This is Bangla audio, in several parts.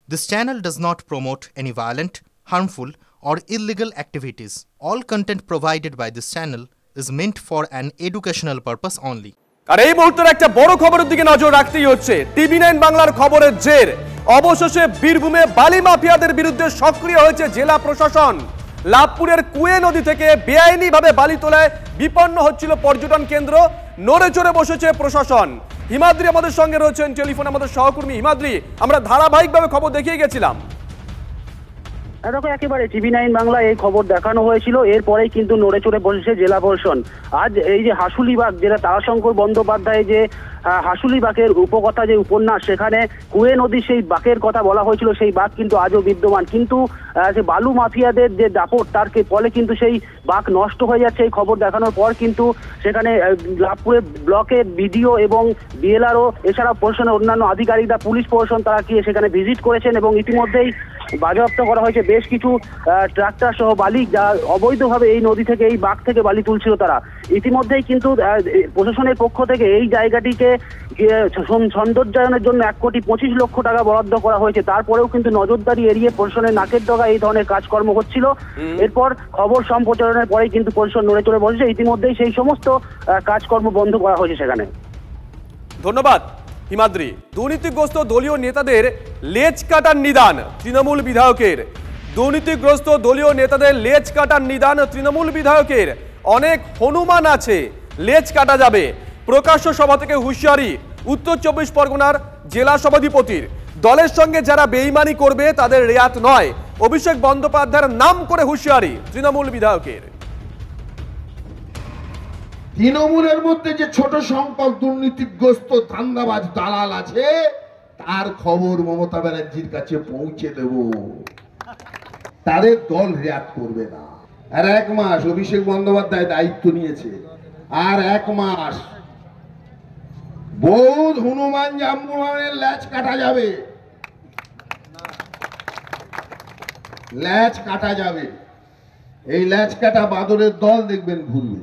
This channel does not promote any violent, harmful, or illegal activities. All content provided by this channel is meant for an educational purpose only. আর এই মুহূর্তের একটা বড় খবরের দিকে নজর রাখতেই হচ্ছে। টিভি9 বাংলার খবরের জের অবশেষে বীরভূমে বালি মাফিয়াদের বিরুদ্ধে সক্রিয় হয়েছে জেলা প্রশাসন। লাভপুরের কুয়ে নদী থেকে বেআইনিভাবে বালি তোলায় বিপন্ন হচ্ছিল পর্যটন কেন্দ্র, নড়ে চড়ে বসেছে প্রশাসন। হিমাদ্রি আমাদের সঙ্গে রয়েছেন টেলিফোনে, আমাদের সহকর্মী হিমাদ্রি। আমরা ধারাবাহিকভাবে খবর দেখিয়ে গেছিলাম। দেখো, একেবারে টিভি9 বাংলা এই খবর দেখানো হয়েছিল, এরপরেই কিন্তু নড়ে চড়ে বসেছে জেলা প্রশাসন। আজ এই যে হাসুলিবাগ, যেটা তারাশঙ্কর বন্দ্যোপাধ্যায় যে হাসুলিবাগের উপকথা যে উপন্যাস, সেখানে কুয়ে নদীর সেই বাঁকের কথা বলা হয়েছিল, সেই বাঁক কিন্তু আজও বিদ্যমান। কিন্তু যে বালু মাফিয়াদের যে দাপট, তার ফলে কিন্তু সেই বাঁক নষ্ট হয়ে যাচ্ছে। এই খবর দেখানোর পর কিন্তু সেখানে লাভপুরের ব্লকের বিডিও এবং বিএলআরও এছাড়া প্রশাসনের অন্যান্য আধিকারিকরা, পুলিশ প্রশাসন, তারা গিয়ে সেখানে ভিজিট করেছেন এবং ইতিমধ্যেই বাজেয়াপ্ত করা হয়েছে বেশ কিছু ট্রাক্টর সহ বালি, যা অবৈধভাবে এই নদী থেকে, এই বাঁক থেকে বালি তুলছিল তারা। ইতিমধ্যেই কিন্তু প্রশাসনের পক্ষ থেকে এই জায়গাটিকে সৌন্দর্যায়নের জন্য 1,25,00,000 টাকা বরাদ্দ করা হয়েছে। তারপরেও কিন্তু নজরদারি এড়িয়ে প্রশাসনের নাকের ডগা এই ধরনের কাজকর্ম হচ্ছিল। এরপর খবর সম্প্রচারণের পরেই কিন্তু প্রশাসন নড়ে চড়ে বসেছে। ইতিমধ্যেই সেই সমস্ত কাজকর্ম বন্ধ করা হয়েছে সেখানে। ধন্যবাদ হিমাদ্রি। দুর্নীতিগ্রস্ত দলীয় নেতাদের লেজ কাটার নিদান তৃণমূল বিধায়কের। দুর্নীতিগ্রস্ত দলীয় নেতাদের লেজ কাটার নিদান তৃণমূল বিধায়কের। অনেক হনুমান আছে, লেজ কাটা যাবে। প্রকাশ্য সভা থেকে হুঁশিয়ারি উত্তর 24 পরগনার জেলা সভাধিপতির। দলের সঙ্গে যারা বেইমানি করবে তাদের রেয়াত নয়। অভিষেক বন্দ্যোপাধ্যায়ের নাম করে হুঁশিয়ারি তৃণমূল বিধায়কের। তৃণমূলের মধ্যে যে ছোট সংখ্যক দুর্নীতিগ্রস্ত ধান্দাবাজ দালাল আছে, তার খবর মমতা ব্যানার্জির কাছে পৌঁছে দেব। তাদের দল রেয়াত করবে না। আর 1 মাস অভিষেক বন্দ্যোপাধ্যায় দায়িত্ব নিয়েছে, আর 1 মাস বহুত হনুমান জাম্বুমানের ল্যাজ কাটা যাবে, ল্যাজ কাটা যাবে। এই ল্যাজ কাটা বাদরের দল দেখবেন ঘুরবে।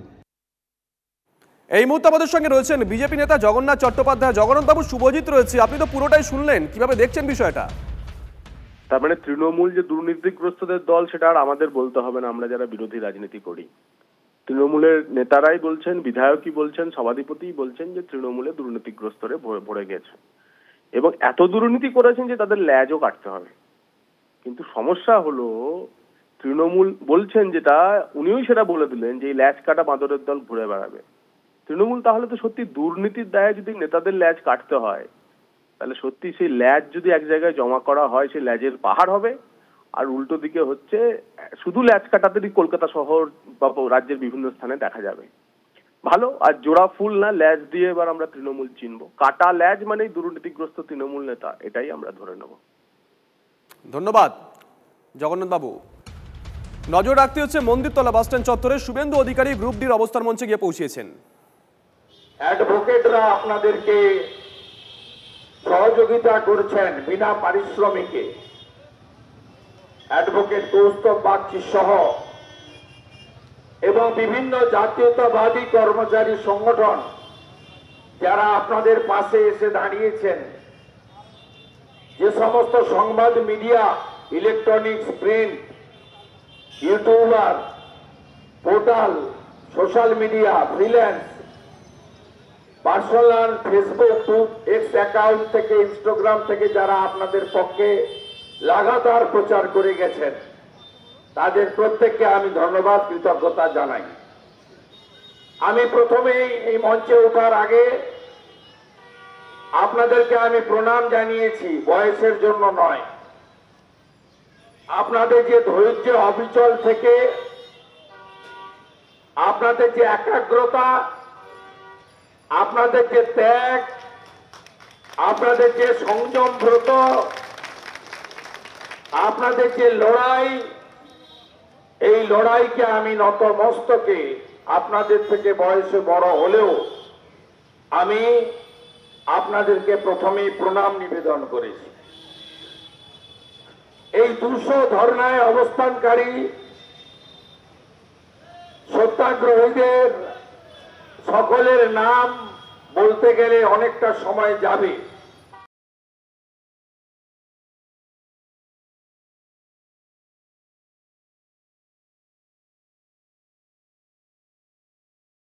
এই মুহূর্তে আমাদের সঙ্গে রয়েছেন বিজেপি নেতা জগন্নাথ চট্টোপাধ্যায়। জগন্নাথ বাবু, শুভজিৎ রয়েছে, আপনি তো পুরোটাই শুনলেন, কিভাবে দেখছেন বিষয়টা? তার মানে তৃণমূল যে দুর্নীতিগ্রস্তদের দল, সেটা আর আমাদের বলতে হবে না, আমরা যারা বিরোধী রাজনীতি করি। তৃণমূলের নেতারাই বলছেন, বিধায়কই বলছেন, সভাধিপতি বলছেন যে তৃণমূলে দুর্নীতিগ্রস্তরে ভরে গেছে এবং এত দুর্নীতি করেছেন যে তাদের ল্যাজও কাটতে হবে। কিন্তু সমস্যা হলো, তৃণমূল বলছেন যেটা, উনিও সেটা বলে দিলেন যে এই ল্যাজ কাটা বাঁদরের দল ঘুরে বেড়াবে। তৃণমূল তাহলে তো সত্যি দুর্নীতির দায়ে যদি নেতাদের ল্যাজ কাটতে হয়, তাহলে সত্যি সেই ল্যাজ যদি এক জায়গায় জমা করা হয়, সেই ল্যাজের পাহাড় হবে। আর উল্টো দিকে হচ্ছে শুধু ল্যাজ কাটাতেই কলকাতা শহর বা রাজ্যের বিভিন্ন স্থানে দেখা যাবে। ভালো, আর জোড়া ফুল না, ল্যাজ দিয়ে এবার আমরা তৃণমূল চিনবো। কাটা ল্যাজ মানেই দুর্নীতিগ্রস্ত তৃণমূল নেতা, এটাই আমরা ধরে নেব। ধন্যবাদ জগন্নাথ বাবু। নজর রাখতে হচ্ছে মন্দিরতলা বাসস্ট্যান্ড চত্বরে শুভেন্দু অধিকারী গ্রুপ ডির অবস্থান মঞ্চে গিয়ে পৌঁছেছেন। অ্যাডভোকেটরা আপনাদেরকে সহযোগিতা করছেন বিনা পারিশ্রমিকে। অ্যাডভোকেট কৌস্তব বাগচি সহ এবং বিভিন্ন জাতীয়তাবাদী কর্মচারী সংগঠন যারা আপনাদের পাশে এসে দাঁড়িয়েছেন। যে সমস্ত সংবাদ media, electronics, print, YouTuber, portal, social media, freelance, personal Facebook, x account থেকে, ইনস্টাগ্রাম থেকে যারা আপনাদের পক্ষে লাগাতার প্রচার করে গেছেন, তাদের প্রত্যেককে আমি ধন্যবাদ, কৃতজ্ঞতা জানাই। আমি প্রথমেই এই মঞ্চে ওঠার আগে আপনাদেরকে আমি প্রণাম জানিয়েছি, বয়সের জন্য নয়। আপনাদের যে ধৈর্য অবিচল থেকে, আপনাদের যে একাগ্রতা, আপনাদের যে ত্যাগ, আপনাদের যে সংযম ব্রত, আপনাদের যে লড়াই, এই লড়াইকে আমি নতমস্তকে, আপনাদের থেকে বয়সে বড় হলেও আমি আপনাদেরকে প্রথমেই প্রণাম নিবেদন করেছি। এই 200 ধর্নায় অবস্থানকারী সত্যাগ্রহীদের সকলের নাম বলতে গেলে অনেকটা সময় যাবে।